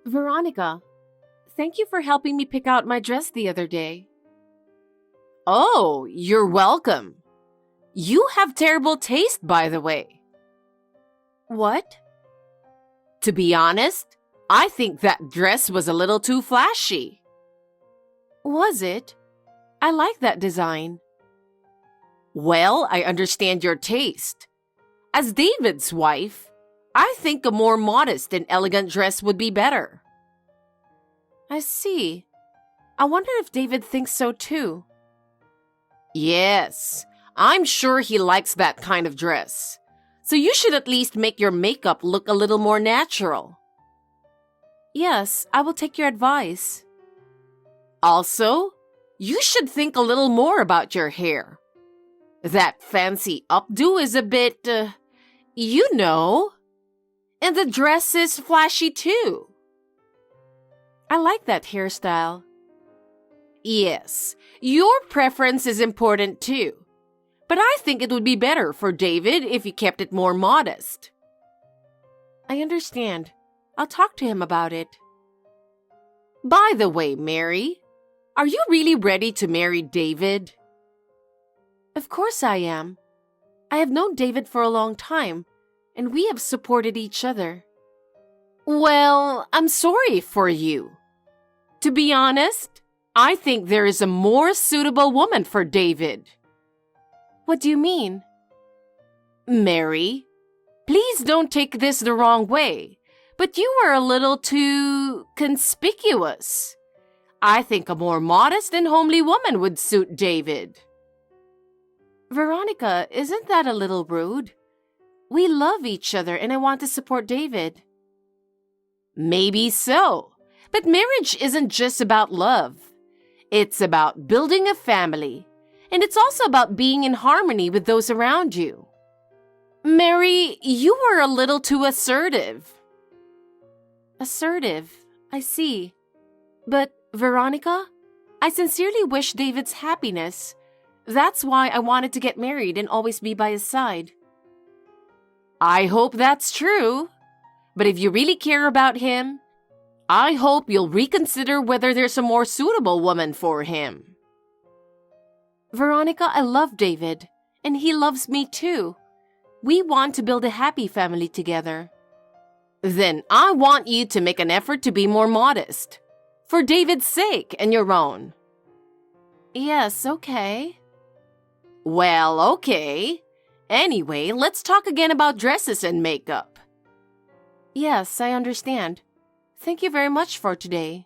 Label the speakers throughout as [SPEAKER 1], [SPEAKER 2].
[SPEAKER 1] Veronica, thank you for helping me pick out my dress the other day. Oh, you're welcome. You have terrible taste, by the way. What? To be honest, I think that dress was a little too flashy. Was it? I like that design. Well, I understand your taste. As David's wife, I think a more modest and elegant dress would be better. I see. I wonder if David thinks so too. Yes, I'm sure he likes that kind of dress. So you should at least make your makeup look a little more natural. Yes, I will take your advice. Also, you should think a little more about your hair. That fancy updo is a bit, you know. And the dress is flashy too. I like that hairstyle. Yes, your preference is important too. But I think it would be better for David if you kept it more modest. I understand. I'll talk to him about it. By the way, Mary, are you really ready to marry David? Of course I am. I have known David for a long time, and we have supported each other. Well, I'm sorry for you. To be honest, I think there is a more suitable woman for David. What do you mean? Mary, please don't take this the wrong way, but you are a little too conspicuous. I think a more modest and homely woman would suit David. Veronica, isn't that a little rude? We love each other and I want to support David. Maybe so, but marriage isn't just about love. It's about building a family, and it's also about being in harmony with those around you. Mary, you are a little too assertive. Assertive, I see. But, Veronica, I sincerely wish David's happiness. That's why I wanted to get married and always be by his side. I hope that's true. But if you really care about him, I hope you'll reconsider whether there's a more suitable woman for him. Veronica, I love David, and he loves me too. We want to build a happy family together. Then I want you to make an effort to be more modest. For David's sake and your own. Yes, okay. Well, okay. Anyway, let's talk again about dresses and makeup. Yes, I understand. Thank you very much for today.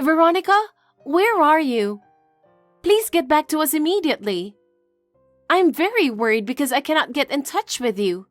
[SPEAKER 1] Veronica, where are you? Please get back to us immediately. I'm very worried because I cannot get in touch with you.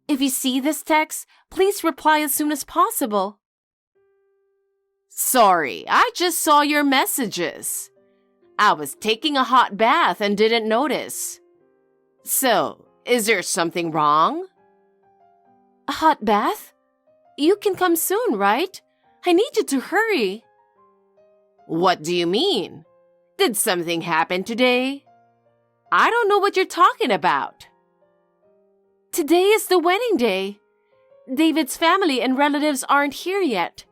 [SPEAKER 1] If you see this text, please reply as soon as possible. Sorry, I just saw your messages. I was taking a hot bath and didn't notice. So, is there something wrong? A hot bath? You can come soon, right? I need you to hurry. What do you mean? Did something happen today? I don't know what you're talking about. Today is the wedding day. David's family and relatives aren't here yet.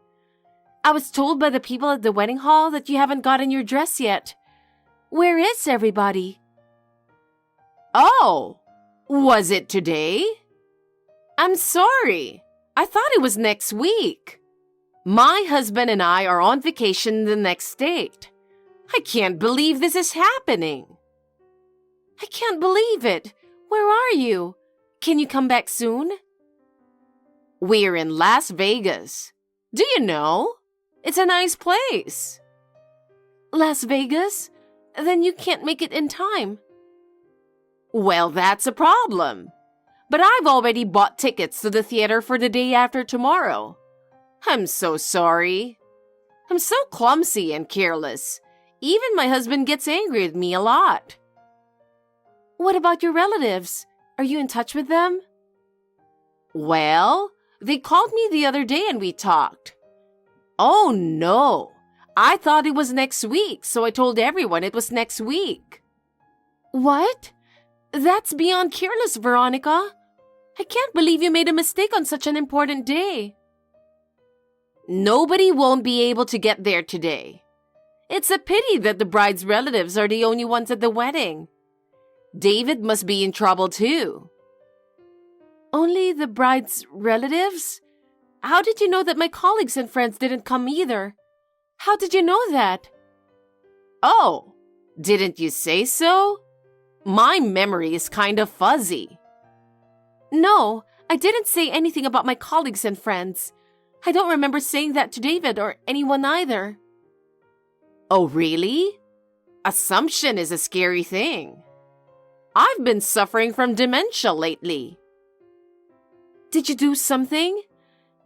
[SPEAKER 1] I was told by the people at the wedding hall that you haven't gotten your dress yet. Where is everybody? Oh, was it today? I'm sorry. I thought it was next week. My husband and I are on vacation in the next state. I can't believe this is happening. I can't believe it. Where are you? Can you come back soon? We're in Las Vegas. Do you know? It's a nice place. Las Vegas? Then you can't make it in time. Well, that's a problem. But I've already bought tickets to the theater for the day after tomorrow. I'm so sorry. I'm so clumsy and careless. Even my husband gets angry at me a lot. What about your relatives? Are you in touch with them? Well, they called me the other day and we talked. Oh no, I thought it was next week, so I told everyone it was next week. What? That's beyond careless, Veronica. I can't believe you made a mistake on such an important day. Nobody won't be able to get there today. It's a pity that the bride's relatives are the only ones at the wedding. David must be in trouble too. Only the bride's relatives? How did you know that my colleagues and friends didn't come either? How did you know that? Oh, didn't you say so? My memory is kind of fuzzy. No, I didn't say anything about my colleagues and friends. I don't remember saying that to David or anyone either. Oh, really? Assumption is a scary thing. I've been suffering from dementia lately. Did you do something?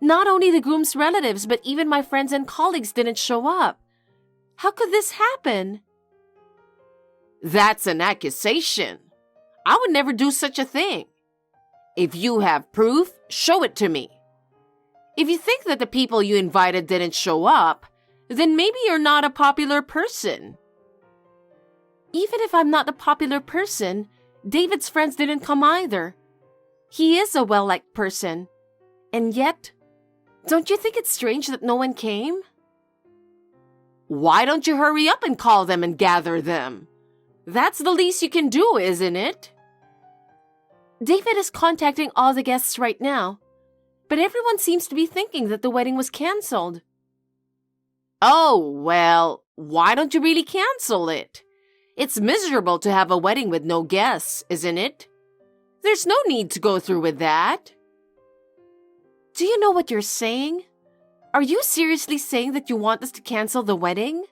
[SPEAKER 1] Not only the groom's relatives, but even my friends and colleagues didn't show up. How could this happen? That's an accusation. I would never do such a thing. If you have proof, show it to me. If you think that the people you invited didn't show up, then maybe you're not a popular person. Even if I'm not a popular person, David's friends didn't come either. He is a well-liked person. And yet, don't you think it's strange that no one came? Why don't you hurry up and call them and gather them? That's the least you can do, isn't it? David is contacting all the guests right now, but everyone seems to be thinking that the wedding was canceled. Oh, well, why don't you really cancel it? It's miserable to have a wedding with no guests, isn't it? There's no need to go through with that. Do you know what you're saying? Are you seriously saying that you want us to cancel the wedding?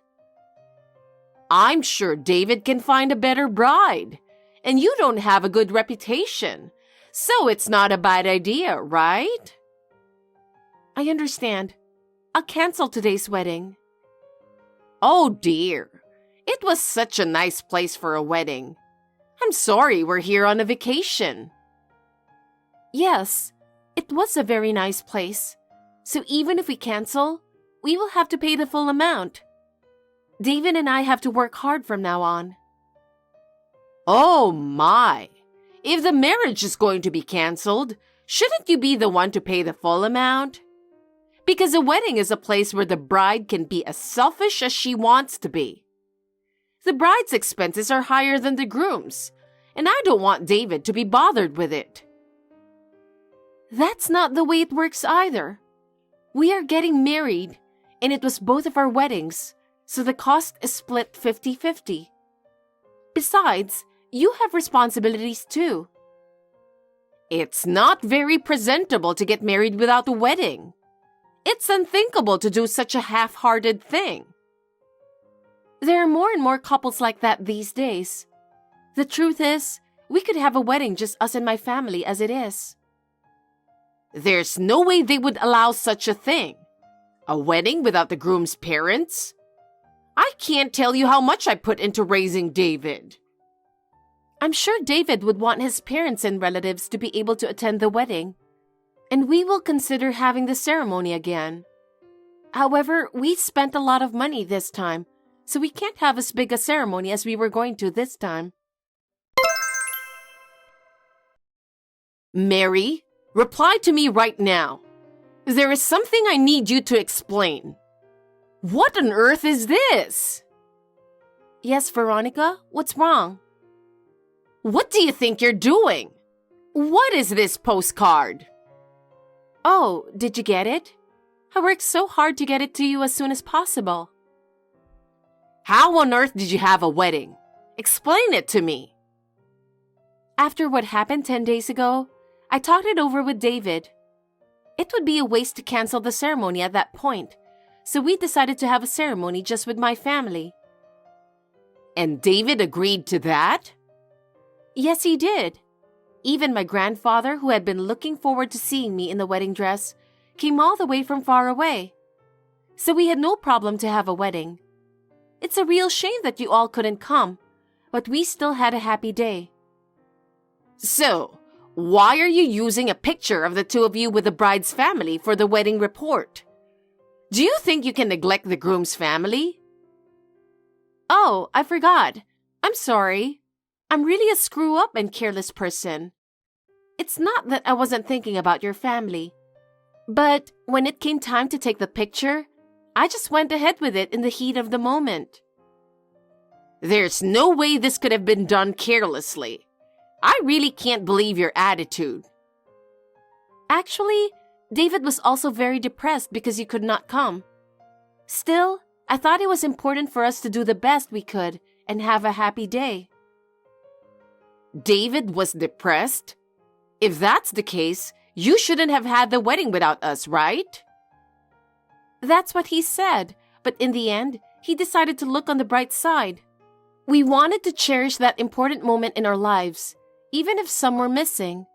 [SPEAKER 1] I'm sure David can find a better bride, and you don't have a good reputation, so it's not a bad idea, right? I understand. I'll cancel today's wedding. Oh dear, it was such a nice place for a wedding. I'm sorry we're here on a vacation. Yes, it was a very nice place. So even if we cancel, we will have to pay the full amount. David and I have to work hard from now on. Oh my! If the marriage is going to be canceled, shouldn't you be the one to pay the full amount? Because a wedding is a place where the bride can be as selfish as she wants to be. The bride's expenses are higher than the groom's, and I don't want David to be bothered with it. That's not the way it works either. We are getting married, and it was both of our weddings, so the cost is split 50-50. Besides, you have responsibilities too. It's not very presentable to get married without a wedding. It's unthinkable to do such a half-hearted thing. There are more and more couples like that these days. The truth is, we could have a wedding just us and my family as it is. There's no way they would allow such a thing. A wedding without the groom's parents? I can't tell you how much I put into raising David. I'm sure David would want his parents and relatives to be able to attend the wedding, and we will consider having the ceremony again. However, we spent a lot of money this time, so we can't have as big a ceremony as we were going to this time. Mary, reply to me right now. There is something I need you to explain. What on earth is this? Yes, Veronica, what's wrong? What do you think you're doing? What is this postcard? Oh, did you get it? I worked so hard to get it to you as soon as possible. How on earth did you have a wedding? Explain it to me. After what happened 10 days ago, I talked it over with David. It would be a waste to cancel the ceremony at that point, so we decided to have a ceremony just with my family. And David agreed to that? Yes, he did. Even my grandfather, who had been looking forward to seeing me in the wedding dress, came all the way from far away. So we had no problem to have a wedding. It's a real shame that you all couldn't come, but we still had a happy day. So, why are you using a picture of the two of you with the bride's family for the wedding report? Do you think you can neglect the groom's family? Oh, I forgot. I'm sorry. I'm really a screw-up and careless person. It's not that I wasn't thinking about your family. But when it came time to take the picture, I just went ahead with it in the heat of the moment. There's no way this could have been done carelessly. I really can't believe your attitude. Actually, David was also very depressed because you could not come. Still, I thought it was important for us to do the best we could and have a happy day. David was depressed? If that's the case, you shouldn't have had the wedding without us, right? That's what he said, but in the end, he decided to look on the bright side. We wanted to cherish that important moment in our lives, even if some were missing.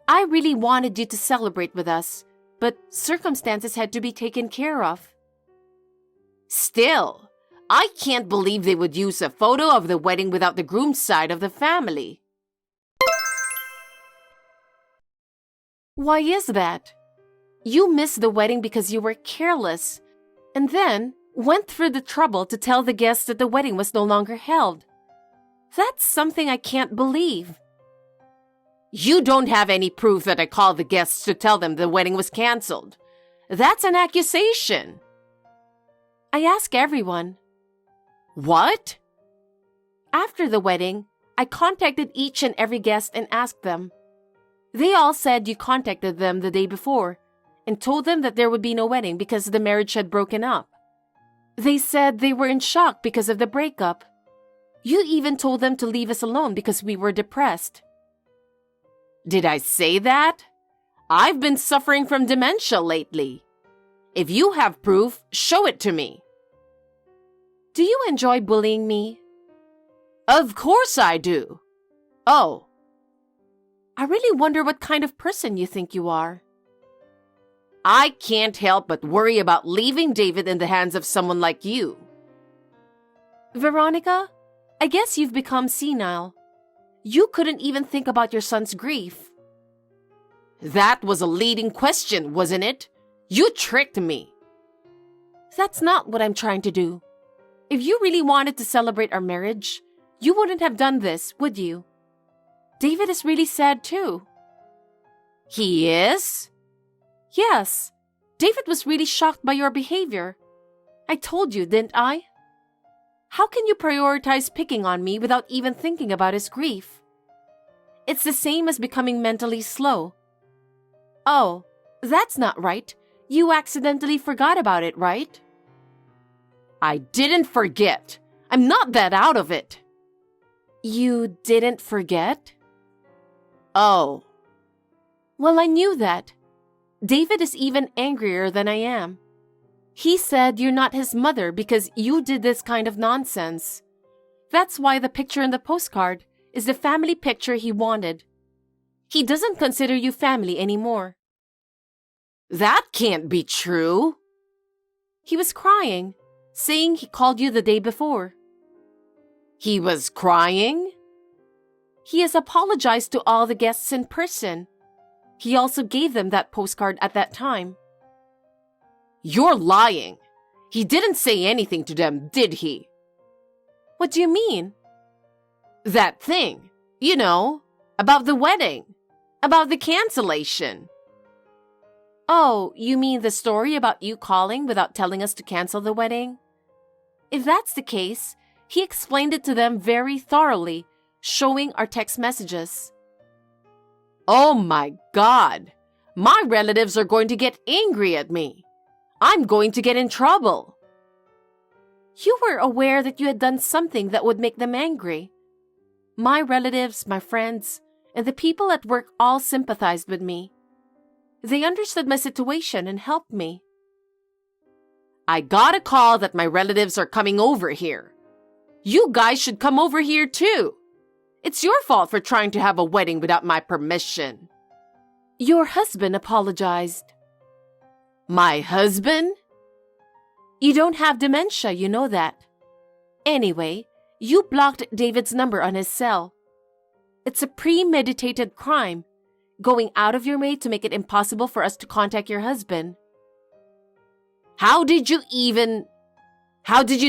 [SPEAKER 1] I really wanted you to celebrate with us, but circumstances had to be taken care of. Still, I can't believe they would use a photo of the wedding without the groom's side of the family. Why is that? You missed the wedding because you were careless, and then went through the trouble to tell the guests that the wedding was no longer held. That's something I can't believe. You don't have any proof that I called the guests to tell them the wedding was canceled. That's an accusation. I ask everyone. What? After the wedding, I contacted each and every guest and asked them. They all said you contacted them the day before and told them that there would be no wedding because the marriage had broken up. They said they were in shock because of the breakup. You even told them to leave us alone because we were depressed. Did I say that? I've been suffering from dementia lately. If you have proof, show it to me. Do you enjoy bullying me? Of course I do. Oh. I really wonder what kind of person you think you are. I can't help but worry about leaving David in the hands of someone like you. Veronica, I guess you've become senile. You couldn't even think about your son's grief. That was a leading question, wasn't it? You tricked me. That's not what I'm trying to do. If you really wanted to celebrate our marriage, you wouldn't have done this, would you? David is really sad too. He is? Yes. David was really shocked by your behavior. I told you, didn't I? How can you prioritize picking on me without even thinking about his grief? It's the same as becoming mentally slow. Oh, that's not right. You accidentally forgot about it, right? I didn't forget. I'm not that out of it. You didn't forget? Oh. Well, I knew that. David is even angrier than I am. He said you're not his mother because you did this kind of nonsense. That's why the picture in the postcard is the family picture he wanted. He doesn't consider you family anymore. That can't be true. He was crying, saying he called you the day before. He was crying? He has apologized to all the guests in person. He also gave them that postcard at that time. You're lying. He didn't say anything to them, did he? What do you mean? That thing, you know, about the wedding, about the cancellation. Oh, you mean the story about you calling without telling us to cancel the wedding? If that's the case, he explained it to them very thoroughly, showing our text messages. Oh my God! My relatives are going to get angry at me. I'm going to get in trouble. You were aware that you had done something that would make them angry. My relatives, my friends, and the people at work all sympathized with me. They understood my situation and helped me. I got a call that my relatives are coming over here. You guys should come over here too. It's your fault for trying to have a wedding without my permission. Your husband apologized. My husband? You don't have dementia, you know that. Anyway, you blocked David's number on his cell. It's a premeditated crime, going out of your way to make it impossible for us to contact your husband. How did you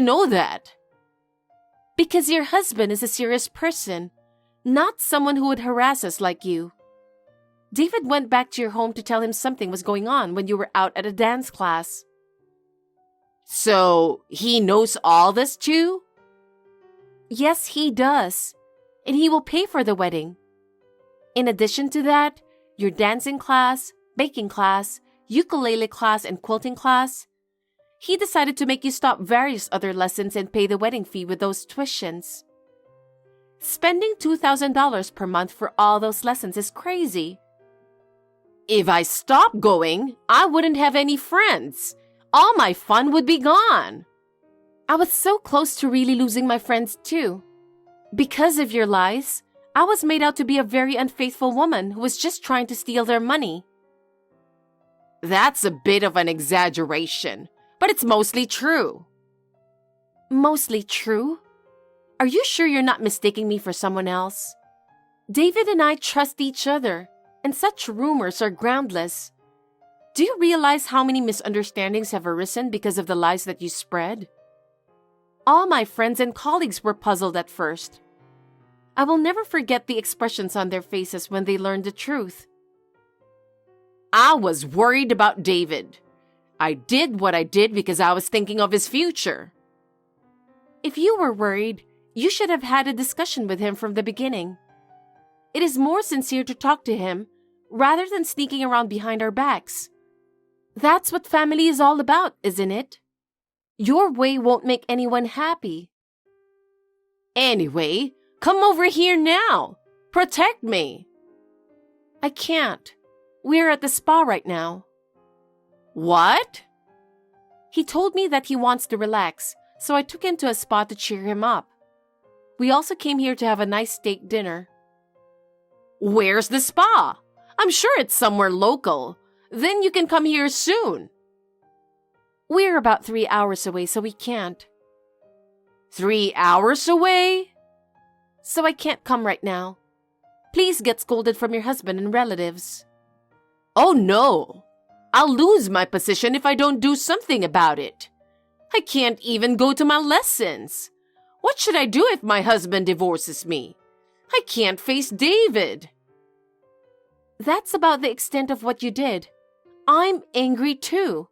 [SPEAKER 1] know that? Because your husband is a serious person, not someone who would harass us like you. David went back to your home to tell him something was going on when you were out at a dance class. So, he knows all this too? Yes, he does. And he will pay for the wedding. In addition to that, your dancing class, baking class, ukulele class, and quilting class, he decided to make you stop various other lessons and pay the wedding fee with those tuitions. Spending $2,000 per month for all those lessons is crazy. If I stopped going, I wouldn't have any friends. All my fun would be gone. I was so close to really losing my friends too. Because of your lies, I was made out to be a very unfaithful woman who was just trying to steal their money. That's a bit of an exaggeration, but it's mostly true. Mostly true? Are you sure you're not mistaking me for someone else? David and I trust each other, and such rumors are groundless. Do you realize how many misunderstandings have arisen because of the lies that you spread? All my friends and colleagues were puzzled at first. I will never forget the expressions on their faces when they learned the truth. I was worried about David. I did what I did because I was thinking of his future. If you were worried, you should have had a discussion with him from the beginning. It is more sincere to talk to him rather than sneaking around behind our backs. That's what family is all about, isn't it? Your way won't make anyone happy. Anyway, come over here now. Protect me. I can't. We're at the spa right now. What? He told me that he wants to relax, so I took him to a spa to cheer him up. We also came here to have a nice steak dinner. Where's the spa? I'm sure it's somewhere local. Then you can come here soon. We're about 3 hours away, so we can't. 3 hours away? So I can't come right now. Please get scolded from your husband and relatives. Oh no! I'll lose my position if I don't do something about it. I can't even go to my lessons. What should I do if my husband divorces me? I can't face David. That's about the extent of what you did. I'm angry too.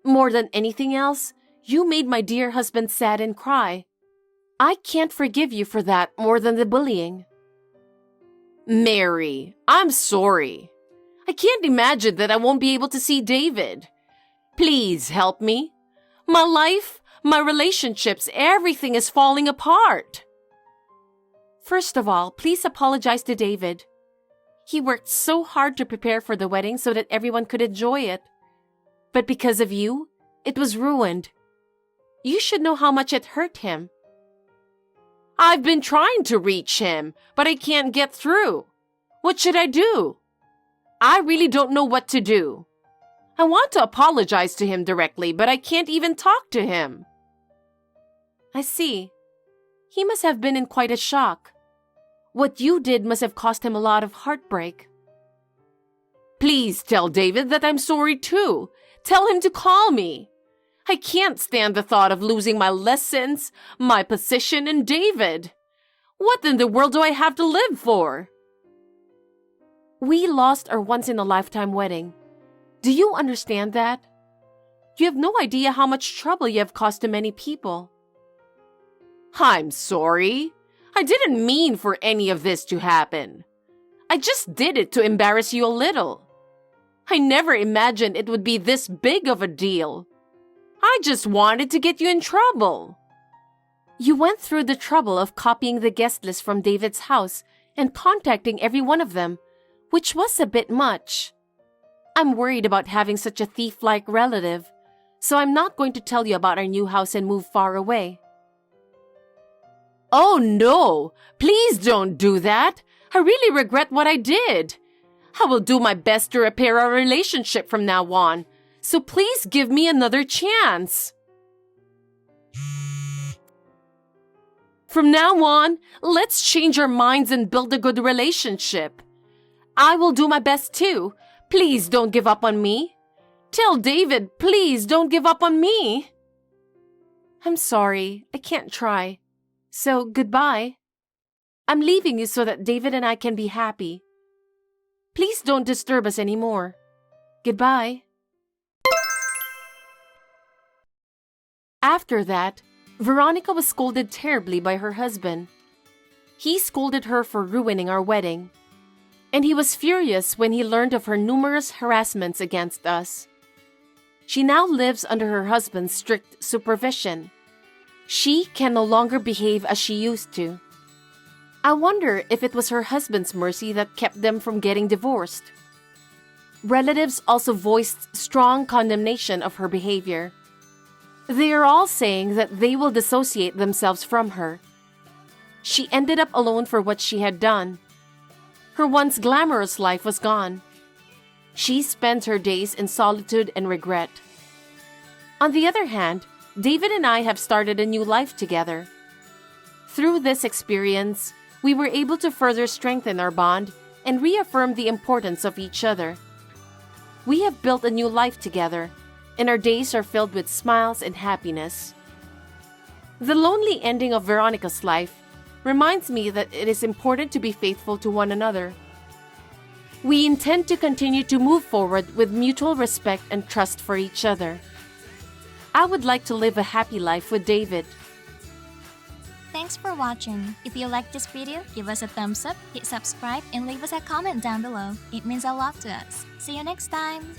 [SPEAKER 1] More than anything else, you made my dear husband sad and cry. I can't forgive you for that more than the bullying. Mary, I'm sorry. I can't imagine that I won't be able to see David. Please help me. My life, my relationships, everything is falling apart. First of all, please apologize to David. He worked so hard to prepare for the wedding so that everyone could enjoy it. But because of you, it was ruined. You should know how much it hurt him. I've been trying to reach him, but I can't get through. What should I do? I really don't know what to do. I want to apologize to him directly, but I can't even talk to him. I see. He must have been in quite a shock. What you did must have caused him a lot of heartbreak. Please tell David that I'm sorry too. Tell him to call me. I can't stand the thought of losing my lessons, my position, and David. What in the world do I have to live for? We lost our once-in-a-lifetime wedding. Do you understand that? You have no idea how much trouble you have caused to many people. I'm sorry. I didn't mean for any of this to happen. I just did it to embarrass you a little. I never imagined it would be this big of a deal. I just wanted to get you in trouble. You went through the trouble of copying the guest list from David's house and contacting every one of them, which was a bit much. I'm worried about having such a thief-like relative, so I'm not going to tell you about our new house and move far away. Oh no! Please don't do that! I really regret what I did. I will do my best to repair our relationship from now on, so please give me another chance. From now on, let's change our minds and build a good relationship. I will do my best too. Please don't give up on me. Tell David, please don't give up on me. I'm sorry, I can't try. So, goodbye. I'm leaving you so that David and I can be happy. Please don't disturb us anymore. Goodbye. After that, Veronica was scolded terribly by her husband. He scolded her for ruining our wedding, and he was furious when he learned of her numerous harassments against us. She now lives under her husband's strict supervision. She can no longer behave as she used to. I wonder if it was her husband's mercy that kept them from getting divorced. Relatives also voiced strong condemnation of her behavior. They are all saying that they will dissociate themselves from her. She ended up alone for what she had done. Her once glamorous life was gone. She spends her days in solitude and regret. On the other hand, David and I have started a new life together. Through this experience, we were able to further strengthen our bond and reaffirm the importance of each other. We have built a new life together, and our days are filled with smiles and happiness. The lonely ending of Veronica's life reminds me that it is important to be faithful to one another. We intend to continue to move forward with mutual respect and trust for each other. I would like to live a happy life with David.
[SPEAKER 2] Thanks for watching. If you liked this video, give us a thumbs up, hit subscribe, and leave us a comment down below. It means a lot to us. See you next time!